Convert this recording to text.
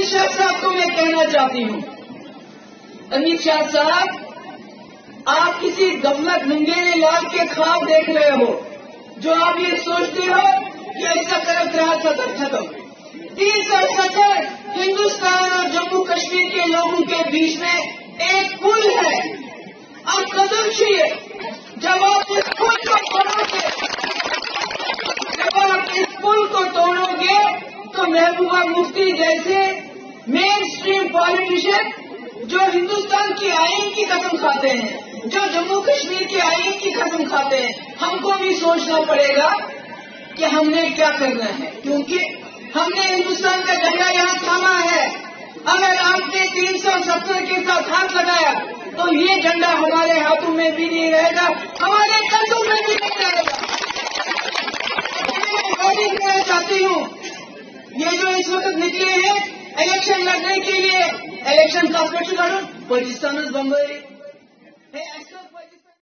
अमित शाह साहब को मैं कहना चाहती हूँ, अमित शाह साहब, आप किसी गफलत मुंगेरे लाल के ख्वाब देख रहे हो, जो आप ये सोचते हो कि ऐसा करत रहा खत्म। 370 हिंदुस्तान और जम्मू कश्मीर के लोगों के बीच में एक पुल है। आप कदम छुइए। जब आप इस पुल को तोड़ोगे तो महबूबा मुफ्ती जैसे मेन स्ट्रीम पॉलिटिशियन जो हिंदुस्तान की आइन की कसम खाते हैं, जो जम्मू कश्मीर की आइन की कसम खाते हैं, हमको भी सोचना पड़ेगा कि हमने क्या करना है, क्योंकि हमने हिंदुस्तान का झंडा यहाँ थामा है। अगर आपने 370 के साथ हाथ लगाया तो ये झंडा हमारे हाथों में भी नहीं रहेगा, हमारे कंधों में भी नहीं रहेगा। मैं भी कहना चाहती हूँ, ये जो इस वक्त निकले हैं इलेक्शन लड़ने के लिए, इलेक्शन का प्रश्न पकिस्तान बंबई